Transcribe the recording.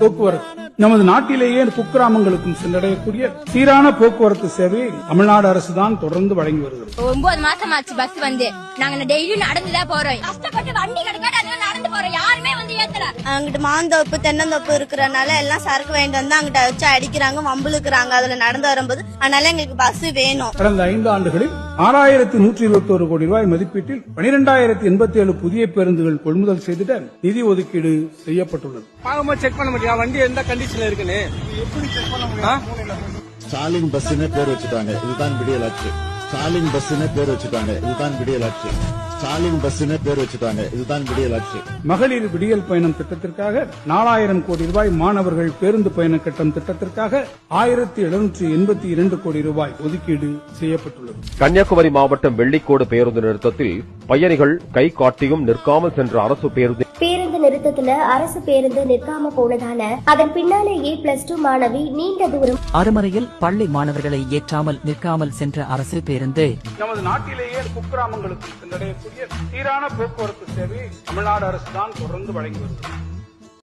போக்குவரத்து நமது நாட்டிலேயே குக்கிராமங்களுக்கும் சென்றடையக்கூடிய சீரான போக்குவரத்து சேவையை தமிழ்நாடு அரசுதான் தொடர்ந்து வழங்கி வருகிறது. 9 மாசம் ஆச்சு பஸ் வந்து. நாங்க டெய்லி நடந்துதான் போறோம். கஷ்டப்பட்டு வண்டி கிடைக்காது, அதனால நடந்து போறோம். யாருமே வந்து ஏத்தல. அங்கிட்டு மாந்தோப்பு தென்னந்தோப்பு இருக்கிறனால எல்லாம் சரக்கு வேண்டி வந்து அங்கிட்ட வச்சு அடிக்கிறாங்க, வம்புழுக்கிறாங்க. அதுல நடந்து வரும்போது அதனால எங்களுக்கு பஸ் வேணும். கடந்த 5 ஆண்டுகளில் 6121 கோடி ரூபாய் மதிப்பீட்டில் 12,087 புதிய பேருந்துகள் கொள்முதல் செய்திட நிதி ஒதுக்கீடு செய்யப்பட்டுள்ளது. செக் பண்ண முடியும் வண்டி எந்த கண்டிஷன்ல இருக்குன்னு எப்படி செக் பண்ண முடியும்? ஸ்டாலின் பஸ்னு பேர் வச்சுட்டாங்க, இதுதான் விடியலாட்சி. ஸ்டாலின் பஸ்னு பேர் வச்சுட்டாங்க, இதுதான் விடியலாட்சி. ஸ்டாலின் பஸ்னு பேர் வச்சுட்டாங்க, இதுதான் விடியலாட்சி. மகளிர் விடியல் பயணம் திட்டத்திற்காக 4000 கோடி ரூபாய், மாணவர்கள் பேருந்து பயண கட்டணம் திட்டத்திற்காக 1782 கோடி ரூபாய் ஒதுக்கீடு செய்யப்பட்டுள்ளது. கன்னியாகுமரி மாவட்டம் வெள்ளிக்கோடு பேருந்து நிறுத்தத்தில் பயணிகள் கை காட்டியும் நிற்காமல் சென்ற அரசு பேருந்து நிறுத்தத்துல அரசு பேருந்து நிற்காம போனதால அதன் பின்னாலேயே +2 மாணவி நீண்ட தூரம் அருமறையில் பள்ளி மாணவர்களை ஏற்றாமல் நிற்காமல் சென்ற அரசு பேருந்து நமது நாட்டிலேயே குக்கிராமங்களுக்கும் சென்றடையக்கூடிய சீரான போக்குவரத்து சேவையை தமிழ்நாடு அரசுதான் தொடர்ந்து வழங்கி வருகிறது.